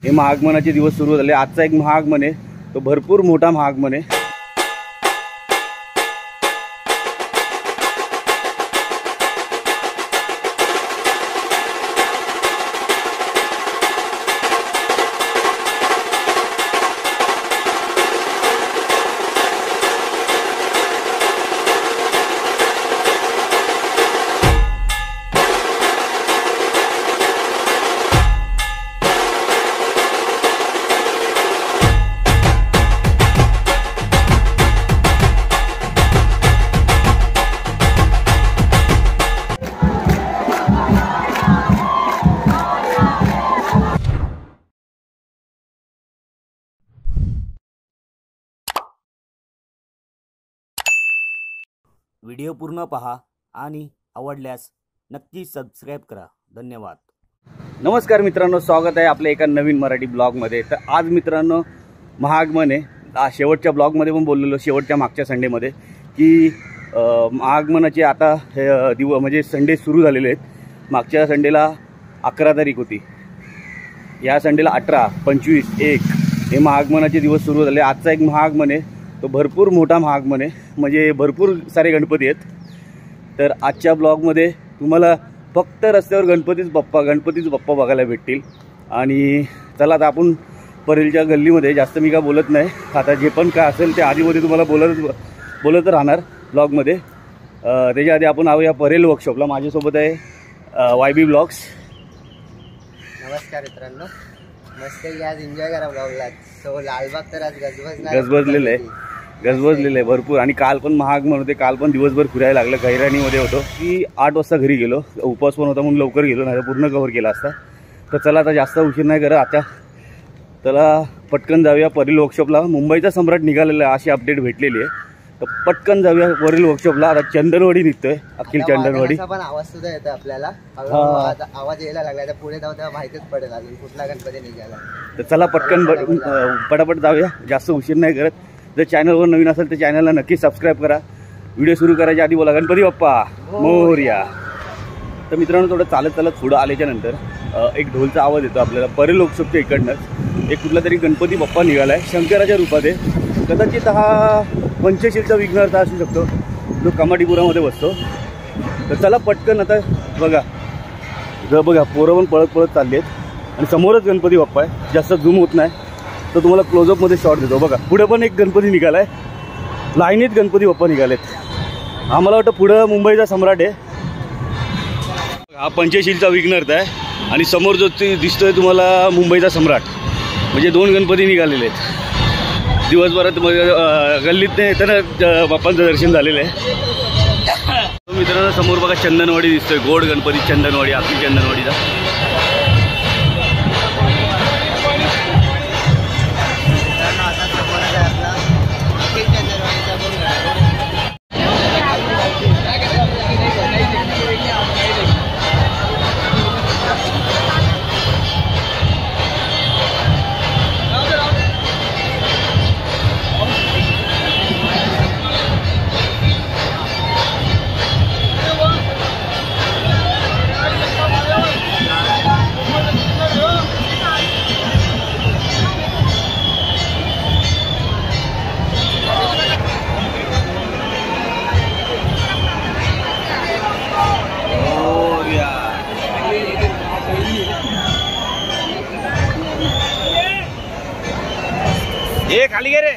हे महाआगमनाचे दिवस सुरू झाले। आजचा एक महाआगमन आहे, तो भरपूर मोठा महाआगमन आहे। व्हिडिओ पूर्ण पहा आणि आवडल्यास नक्की सबस्क्राइब करा। धन्यवाद। नमस्कार मित्रांनो, स्वागत आहे आपल्या एका नवीन मराठी ब्लॉगमध्ये। तर आज मित्रांनो महाआगमन आहे। शेवटच्या ब्लॉगमध्ये पण बोललेलो, शेवटच्या मागच्या संडेमध्ये, की महाआगमनाचे आता म्हणजे संडे सुरू झालेले आहेत। मागच्या संडेला 11 तारीख होती, या संडेला 18, 25, 1 हे महाआगमनाचे दिवस सुरू झाले। आजचा एक महाआगमन आहे, तो भरपूर मोठा महाआगमन आहे, म्हणजे भरपूर सारे गणपती आहेत। तर आजच्या ब्लॉगमध्ये तुम्हाला फक्त रस्त्यावर गणपतीच बाप्पा बघायला भेटतील। आणि चला आता आपण परेलच्या गल्लीमध्ये, जास्त मी काय बोलत नाही, आता जे पण काय असेल ते आधीमध्ये तुम्हाला बोलत राहणार ब्लॉगमध्ये। त्याच्या आधी आपण आहोया परेल वर्कशॉपला। माझ्यासोबत आहे YB ब्लॉग्स। नमस्कार मित्रांनो, मस्त आज एन्जॉय करा ब्लॉगला। सो लालबाग तर आज गजबजलेलं आहे भरपूर। आणि काल पण महाआगमन होते, काल पण दिवसभर फिरायला लागलं। गैराणीमध्ये होतो की 8 वाजता घरी गेलो, उपवास पण होता म्हणून लवकर गेलो, नाही पूर्ण कव्हर केला असता। तर चला आता जास्त उशीर नाही करत, आता चला पटकन जाऊया परेल वर्कशॉपला। मुंबईचा सम्राट निघालेला अशी अपडेट भेटलेली आहे, तर पटकन जाऊया परेल वर्कशॉपला। आता चंदनवाडी निघतोय, अखिल चंदनवाडी। पण आवाज सुद्धा येतो आपल्याला, आवाज यायला लागला। पुढे जाऊ तेव्हा माहितीच पडेल अजून कुठला गणपती निघाला। तर चला पटकन पटापट जाऊया, जास्त उशीर नाही करत। जर चॅनलवर नवीन असेल तर चॅनलला नक्की सबस्क्राईब करा। व्हिडिओ सुरू करायच्या आधी बोला गणपती बाप्पा मोरया। तर मित्रांनो थोडं चालत पुढं आल्याच्या नंतर एक ढोलचा आवाज येतो आपल्याला परेल वर्कशॉपच्या इकडनंच। एक कुठला तरी गणपती बाप्पा निघालाय, शंकराच्या रूपात आहे। कदाचित हा पंचशीलचा विघ्नहर्ता असू शकतो, जो कमाटीपुरामध्ये बसतो। तर चला पटकन आता बघा पोरं पण पळत चालली आहेत आणि समोरच गणपती बाप्पा आहे। जास्त झूम होत नाही तर तुम्हाला क्लोजअपमध्ये शॉट देतो। बघा पुढे पण एक गणपती निघाला आहे, लाईनीत गणपती बाप्पा निघालेत। आम्हाला वाटतं पुढं मुंबईचा सम्राट आहे, हा पंचशीलचा विघ्नहर्ता आहे आणि समोर जो दिसतोय तुम्हाला मुंबईचा सम्राट, म्हणजे 2 गणपती निघालेले आहेत। दिवसभरात गल्लीत येताना बाप्पांचं दर्शन झालेलं आहे। मित्रांनो समोर बघा चंदनवाडी दिसतोय, गोड गणपती चंदनवाडी, अखिल चंदनवाडीचा। ये खाली गे रे।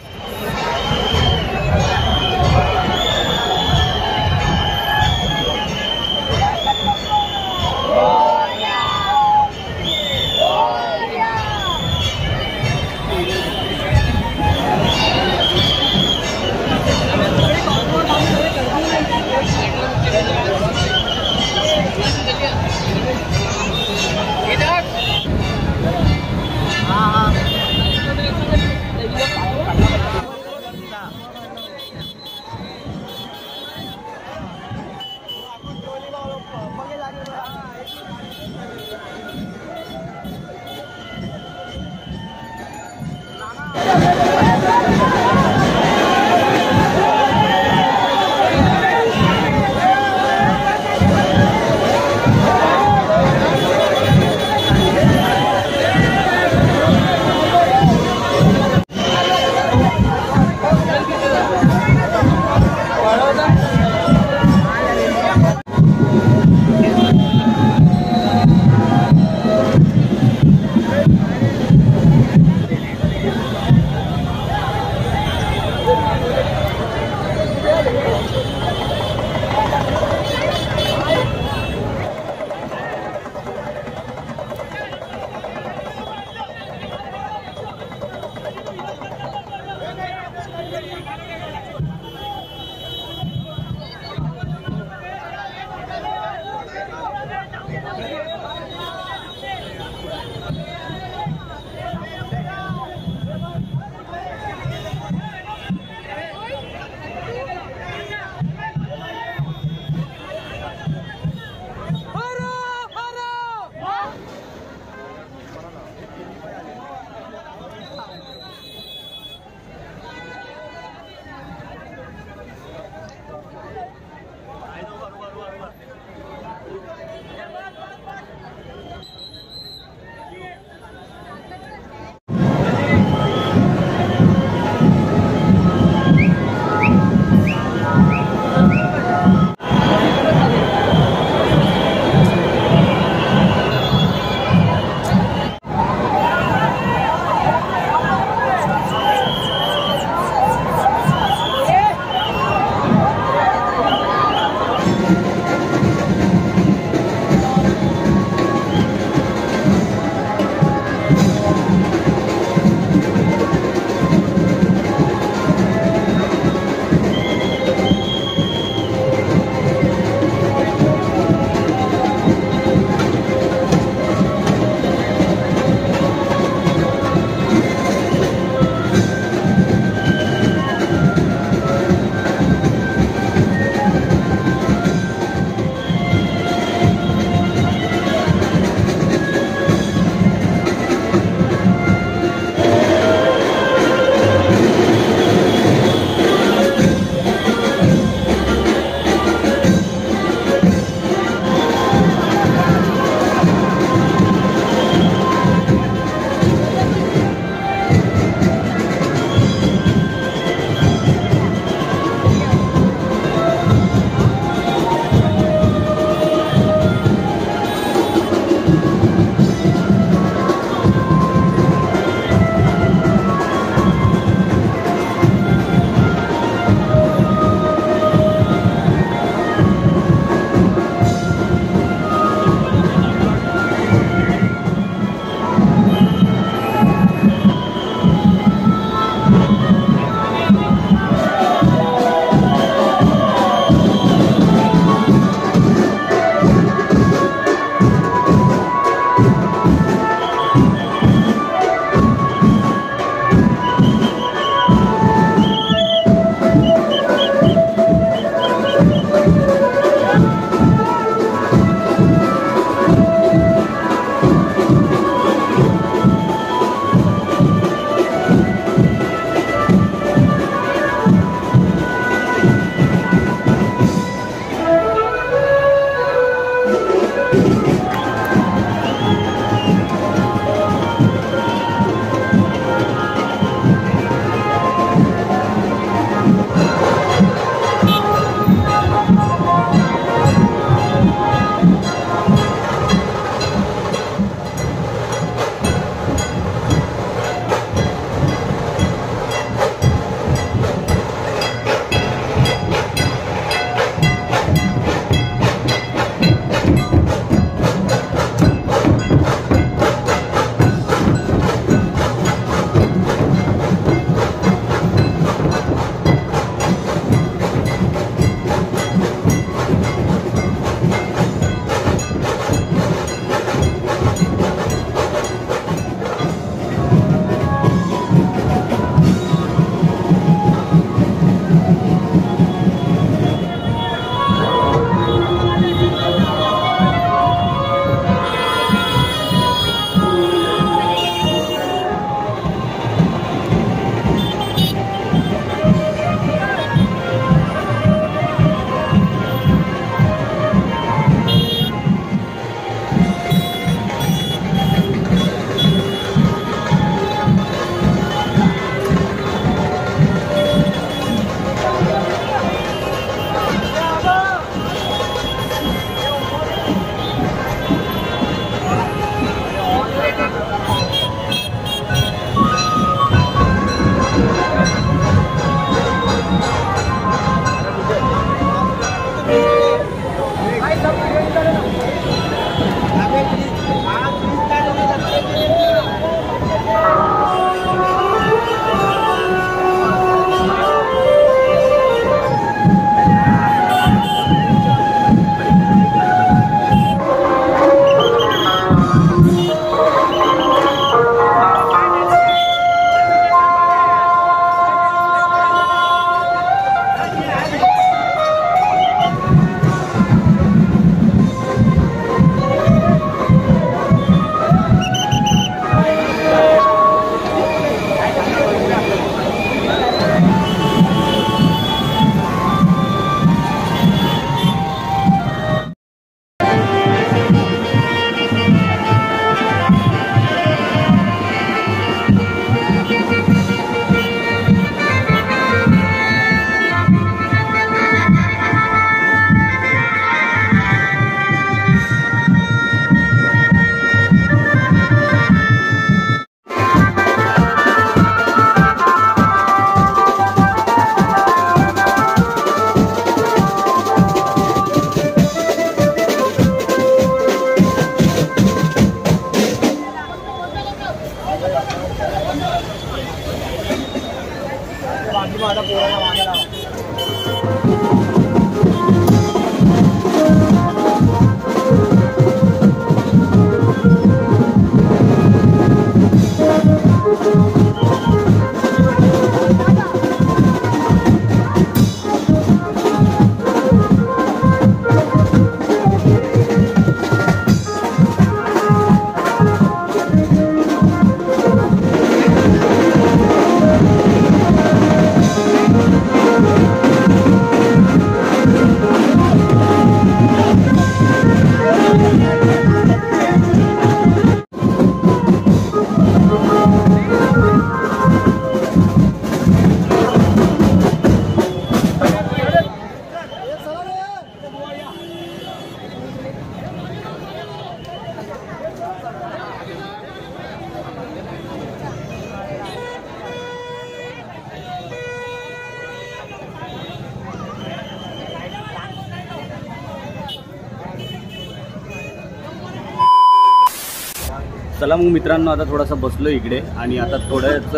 चला मग मित्रांनो, आता थोडासा बसलो इकडे आणि आता थोड्याच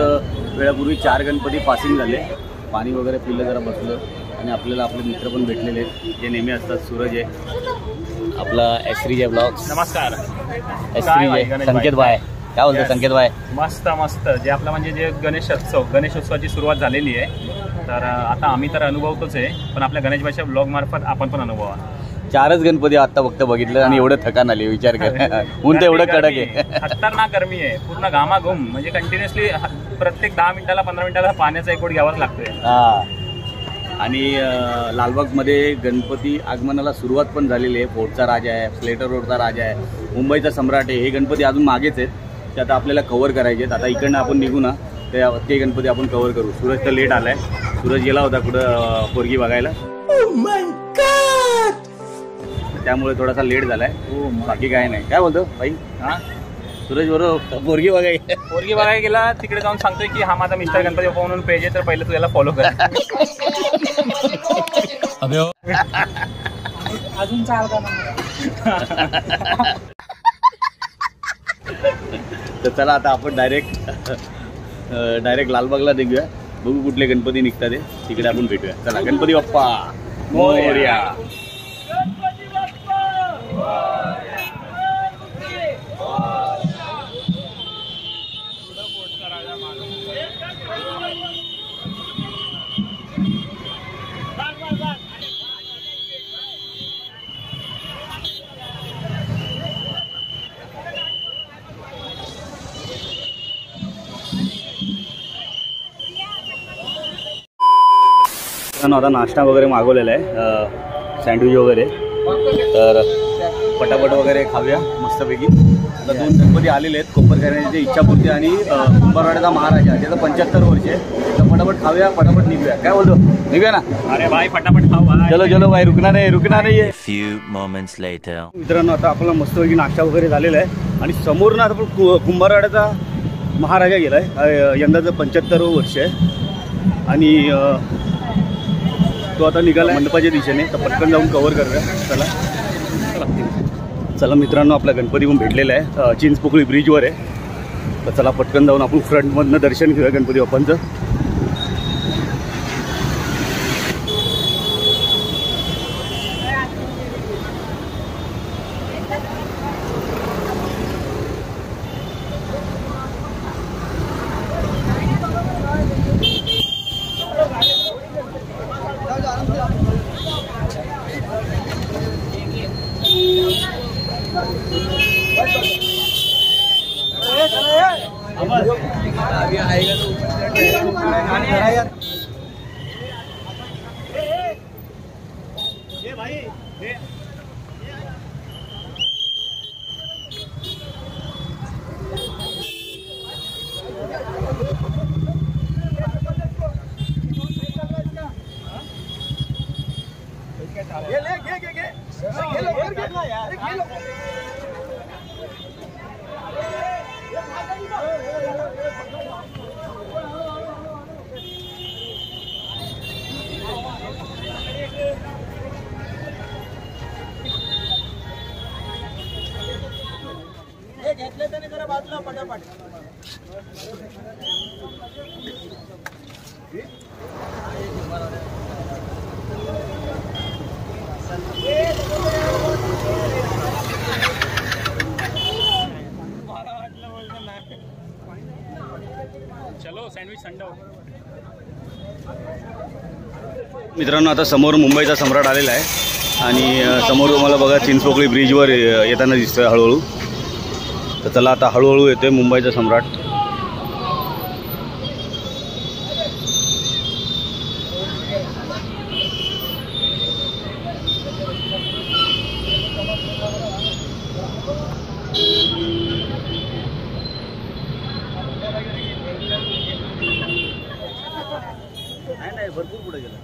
वेळापूर्वी 4 गणपती पासिंग झाले. पाणी वगैरे पिलं, जरा बसलं आणि आपल्याला आपले मित्र पण भेटलेले जे नेहमी असतात. सूरज आहे आपला, एसरीजे ब्लॉग्स. नमस्कार. एसरीजे संकेत भाई. काय बोलतो संकेत भाई? मस्त मस्त. जे आपला म्हणजे जे गणेशोत्सवाची सुरुवात झालेली आहे, तर आता आम्ही तर अनुभवतोच आहे, पण आपल्या गणेशबाईच्या ब्लॉग मार्फत आपण पण अनुभवा. 4च गणपती आता फक्त बघितलं आणि एवढं थकान आली, विचार कर. ऊन तर एवढं कडक आहे, खतरनाक गरमी आहे, पूर्ण घामाघूम. म्हणजे कंटिन्युअसली प्रत्येक 10 मिनिटाला 15 मिनिटाला पाण्याचा एक घोट घ्यावाच लागतोय. आणि लालबागमध्ये गणपती आगमनाला सुरुवात पण झालेली आहे. फोर्टचा राजा आहे, स्लेटर रोडचा राजा आहे, मुंबईचा सम्राट आहे. हे गणपती अजून मागेच आहेत, ते आता आपल्याला कव्हर करायचे आहेत. आता इकडनं आपण निघू ना, ते गणपती आपण कव्हर करू. सूरज तर लेट आलाय. सूरज गेला होता कुठं पोरगी बघायला, त्यामुळे थोडासा लेट झालाय. बाकी काय नाही. काय बोलतो भाई? हा, सूरज बरोबर पोरगी बघायला गेला, तिकडे जाऊन सांगतोय की हा माझा मिस्टर गणपती बाप्पा म्हणून पेज आहे, तर पहिले तू याला फॉलो कर. अजून 4 तर चला आता आपण डायरेक्ट लालबागला निघूया. बघू कुठले गणपती निघतात, तिकडे आपण भेटूया. चला, गणपती बाप्पा मोरया. आता नाश्ता वगैरे मागवलेला आहे, सँडविच वगैरे. तर पटापट वगैरे खाऊया मस्तपैकी. आता 2 गणपती आलेले आहेत. कोपरकरांची इच्छापूर्ती आणि कुंभारवाड्याचा महाराजा, त्याचं 75 वर्ष आहे. तर पटापट खाऊया, पटापट निघूया. काय बोलतो, निघूया ना? अरे भाई पटापट खाऊ. चलो भाई, रुकणार नाही. Few moments later. मित्रांनो, आता आपला मस्तपैकी नाश्ता वगैरे झालेला आहे आणि समोर ना आपण कुंभारवाड्याचा महाराजा गेलाय. यंदाचं 75वं वर्ष आहे आणि तो आता निघाला मंडपाच्या दिशेने. तर पटकन जाऊन कव्हर करूया. चला मित्रांनो, आपला गणपती पण भेटलेला आहे, चिंचपोकळी ब्रिजवर आहे. तर चला पटकन जाऊन आपण फ्रंटमधनं दर्शन घेऊया गणपती बाप्पांचं. चलो सँडविच संडो. मित्रांनो आता समोर मुंबईचा सम्राट आलेला आहे आणि समोर तुम्हाला बघा चिंचपोकळी ब्रिजवर येताना दिसतोय हळूहळू. तर चला आता हळूहळू येतोय मुंबईचा सम्राट. नाही भरपूर पुढे गेला.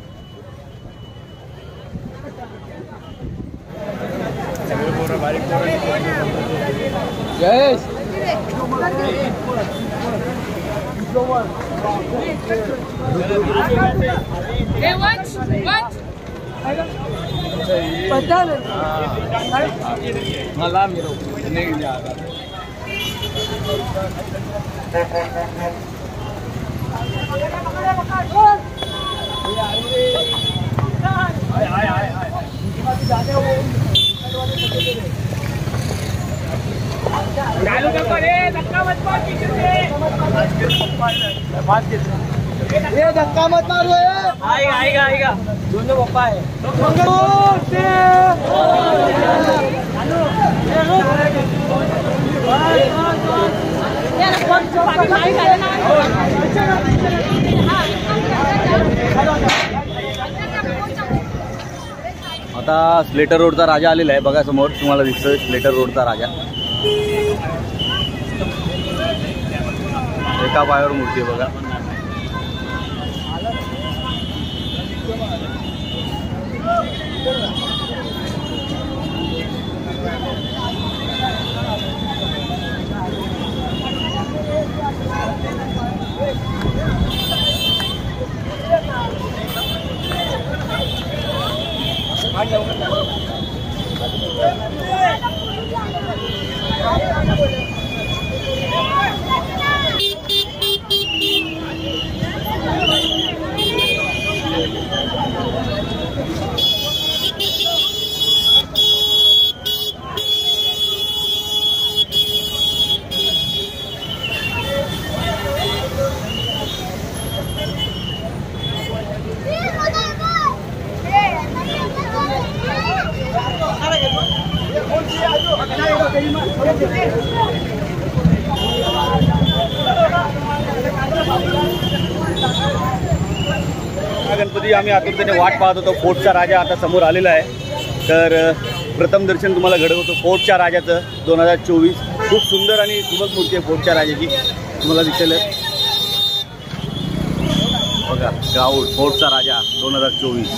धक्का मत मारो. आएगा आएगा दोनों पप्पा है. आता स्लेटर रोडचा राजा आलेला आहे बघा. समोर तुम्हाला दिसतोय स्लेटर रोडचा राजा. एका पायावर मूर्ती आहे बघा. गणपती आम्ही आतुरतेने वाट पाहत होतो. फोर्टचा राजा आता समोर आलेला आहे. तर प्रथम दर्शन तुम्हाला घडवतो फोर्टच्या राजाचं 2024. खूप सुंदर आणि सुबक मूर्ती आहे फोर्टच्या राजाची. तुम्हाला दिसेल बघा गाऊड फोर्टचा राजा 2024.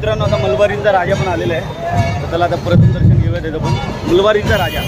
मित्रांनो आता मलबारींचा राजा पण आलेला आहे, तर त्याला आता प्रथम दर्शन घेऊया त्याचं पण. मलबारींचा राजा.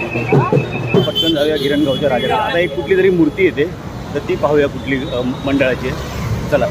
पटकन जाऊया गिरणगावच्या राजाला. आता एक कुठली तरी मूर्ती येते, तर ती पाहूया कुठली मंडळाची आहे. चला.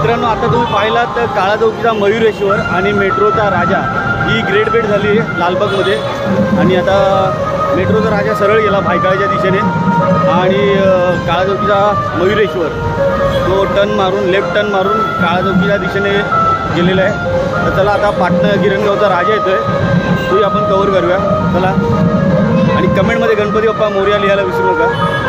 मित्रांनो, आता तुम्ही पाहिलात तर काळा चौकीचा मयुरेश्वर आणि मेट्रोचा राजा ही ग्रेड भेट झाली आहे लालबागमध्ये. आणि आता मेट्रोचा राजा सरळ गेला भायखळ्याच्या दिशेने आणि काळा चौकीचा मयुरेश्वर तो टर्न मारून लेफ्ट टर्न मारून काळा चौकीच्या दिशेने गेलेला आहे. तर चला आता पाटणं गिरणगावचा राजा येतो आहे, तोही आपण कवर करूया. चला, आणि कमेंटमध्ये गणपती बाप्पा मोरया लिहायला विसरू नका.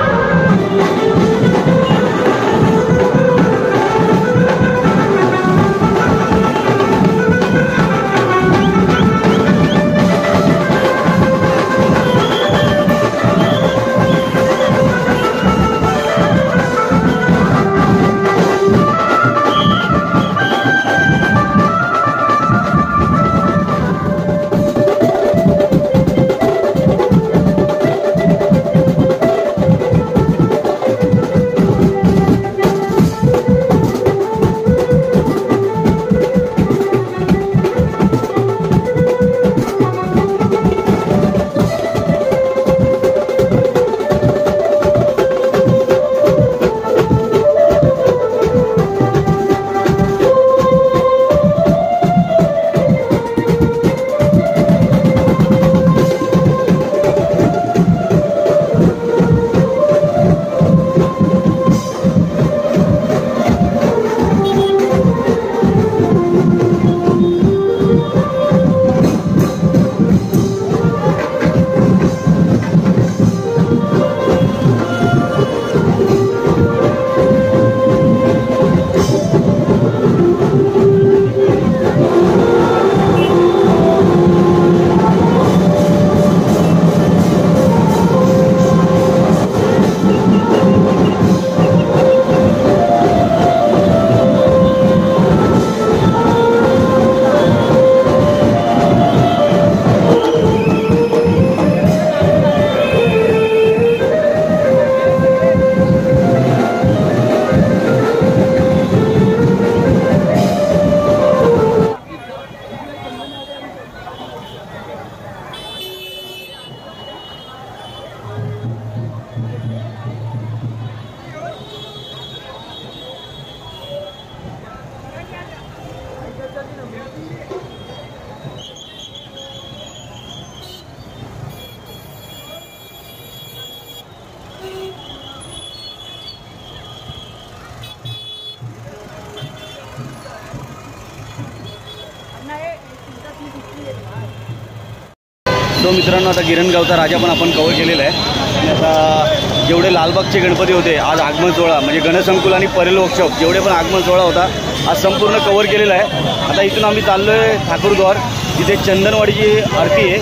तो मित्रांनो, आता गिरणगावचा राजा पण आपण कव्हर केलेला आहे. आणि आता जेवढे लालबागचे गणपती होते आज आगमन सोहळा म्हणजे गणसंकुल आणि परेल वर्कशॉप जेवढे पण आगमन सोहळा होता आज संपूर्ण कव्हर केलेला आहे. आता इथून आम्ही चाललो आहे ठाकूरद्वार, जिथे चंदनवाडीची आरती आहे.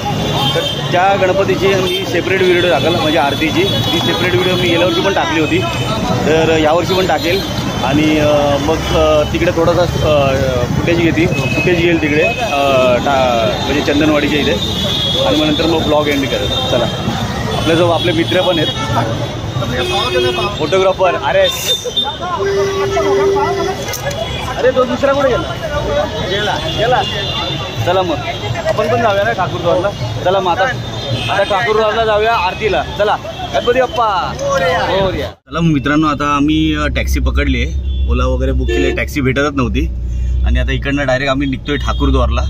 तर त्या गणपतीची मी सेपरेट व्हिडिओ टाकल, म्हणजे आरतीची ती सेपरेट व्हिडिओ मी गेल्या वर्षी पण टाकली होती, तर यावर्षी पण टाकेल. आणि मग तिकडे थोडासा फुटेज घेईल तिकडे म्हणजे चंदनवाडीच्या इथे. आणि मग नंतर मग ब्लॉग एंड करेल. चला, आपल्याजवळ आपले मित्र पण आहेत, फोटोग्राफर. अरे तो दुसरा कुठे गेला. चला मग आपण पण जाऊया ना ठाकूरद्वारला. चला मग आता ठाकूरद्वारला जाऊया आरतीला. चला, गणपती बाप्पा मोरया. चला मग मित्रांनो, आता आम्ही टॅक्सी पकडली आहे, ओला वगैरे बुक केली, टॅक्सी भेटतच नव्हती. आणि आता इकडनं डायरेक्ट आम्ही निघतोय ठाकूरद्वारला.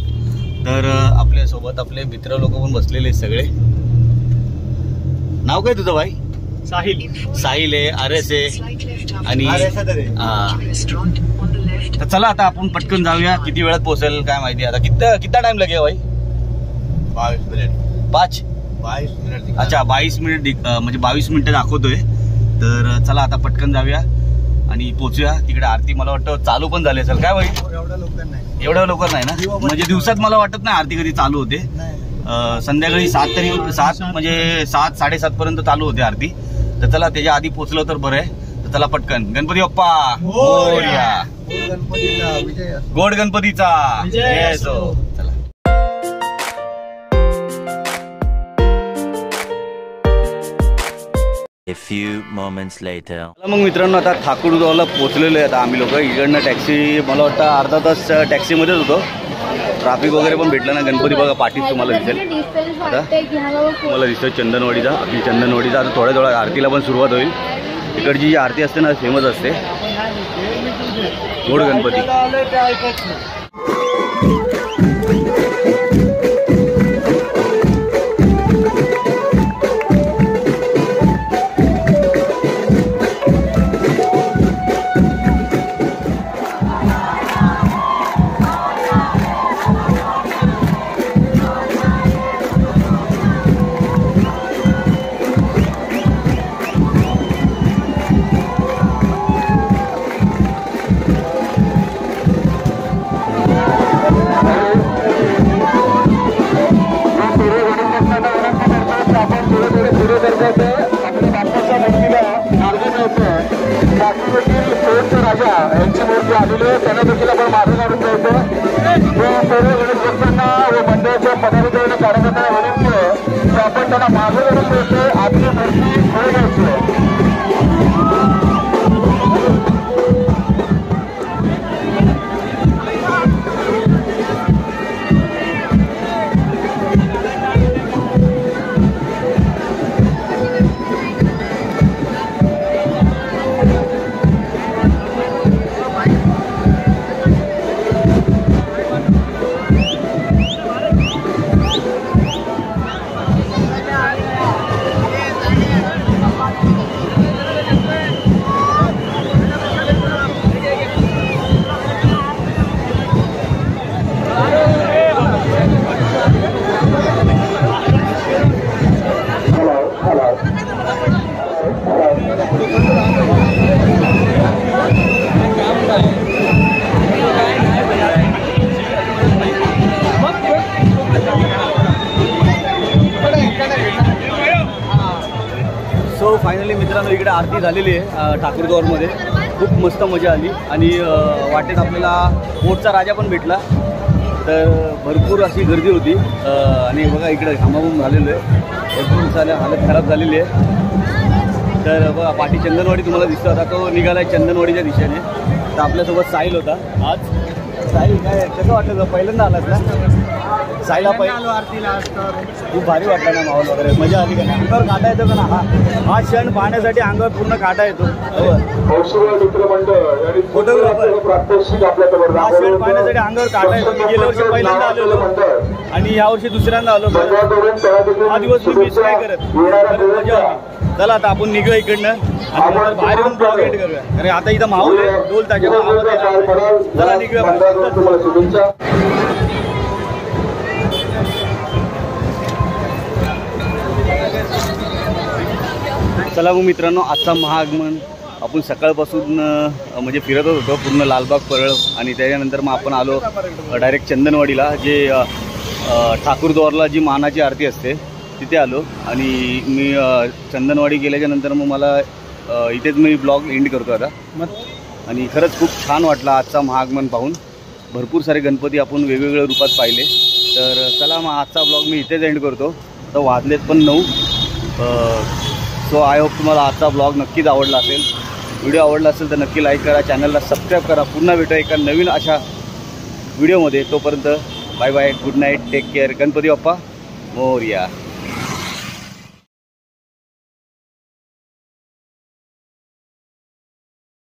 तर आपल्यासोबत आपले मित्र लोक पण बसलेले आहेत सगळे. नाव काय तुझं भाई? साहिल आहे, RS आहे. आणि तर चला आता आपण पटकन जाऊया. किती वेळात पोहोचेल काय माहिती. आता कितना टाइम लगे भाई? 22 मिनिट. 22 मिनिट. अच्छा, 22 मिनिट म्हणजे 22 मिनिटं दाखवतोय. तर चला आता पटकन जाऊया आणि पोचूया तिकडे. आरती मला वाटतं चालू पण झाली असेल काय भाई? एवढ्या लवकर नाही ना, म्हणजे दिवसात मला वाटत नाही आरती कधी चालू होते. संध्याकाळी 7 म्हणजे 7 साडेसात पर्यंत चालू होते आरती. तर चला त्याच्या आधी पोचलो तर बरं आहे. तर चला पटकन. गणपती बाप्पा मोरया. गोड गणपतीचा जय असो. चला. A few moments later. मग मित्रांनो, आता ठाकूरद्वारला पोहोचलेलो आहे. आता आम्ही लोक इकडनं टॅक्सी मला वाटतं अर्धा तास टॅक्सीमध्येच होतो. ट्रॅफिक वगैरे पण भेटलं ना. गणपती बघा पाठीत तुम्हाला दिसेल. आता मला दिसतोय चंदनवाडीचा, आपली चंदनवाडीचा. आता थोड्या आरतीला पण सुरुवात होईल. इकडची जी आरती असते ना फेमस असते. गोड गणपती. राजा यांची मूर्ती आलेली आहे, त्यांना देखील आपण मागे काढून जायचं. सर्व गणेश भक्तांना व मंडळाच्या पदाधिकारी कार्यकर्त्यांना विनंती आहे की आपण त्यांना मागे काढून द्यायचं, आपली मूर्ती पुढे घ्यायची. सो फायनली मित्रांनो इकडे आरती झालेली आहे ठाकूरद्वारमध्ये. खूप मस्त मजा आली आणि वाटेत आपल्याला पोटचा राजा पण भेटला. तर भरपूर अशी गर्दी होती आणि बघा इकडे घामाघूम झालेलं आहे, भरपूर चालेल हालत खराब झालेली आहे. तर बघा पाठी चंदनवाडी तुम्हाला दिसतो, आता तो निघाला आहे चंदनवाडीच्या दिशेने. तर आपल्यासोबत साहिल होता आज. साहिल काय कसं वाटलं, पहिल्यांदा आलास ना? साहिलला आरतीला खूप भारी वाटला ना माहोल वगैरे, मजा आली का? अंगावर काटा येतो का ना? हा क्षण पाहण्यासाठी अंगावर पूर्ण काटा येतो. फोटोग्राफर हा क्षण पाहण्यासाठी अंगावर काटा येतो. मी गेल्या वर्षी पहिल्यांदा आलेलो आणि यावर्षी दुसऱ्यांदा आलो. हा दिवस मी मिस नाही करत, मजा आली. चला आता आपण निघूया इकडनं आणि बाहेर येऊन ब्लॉग एंड करूया. अरे आता इथं माहोल आहे, डोल ताज्या आवाज. चला निघूया. चला मग मित्रांनो, आजचा महाआगमन आपण सकाळपासून म्हणजे फिरतच होतो पूर्ण लालबाग परळ आणि त्याच्यानंतर मग आपण आलो डायरेक्ट चंदनवाडीला, जे ठाकूरद्वारला जी मानाची आरती असते तिथे आलो. आणि मी चंदनवाडी गेल्याच्यानंतर मग मला इथेच मी ब्लॉग एंड करतो आता. आणि खरंच खूप छान वाटला आजचा महाआगमन पाहून. भरपूर सारे गणपती आपण वेगवेगळ्या रूपात पाहिले. तर चला मग आजचा ब्लॉग मी इथेच एंड करतो. तर वाजलेत पण 9. सो आय होप तुम्हाला आजचा ब्लॉग नक्कीच आवडला असेल. व्हिडिओ आवडला असेल तर नक्की लाईक करा, चॅनलला सबस्क्राईब करा. पुन्हा भेटूया एका नवीन अशा व्हिडिओमध्ये. तोपर्यंत bye bye, good night, take care. Ganpati Bappa Morya.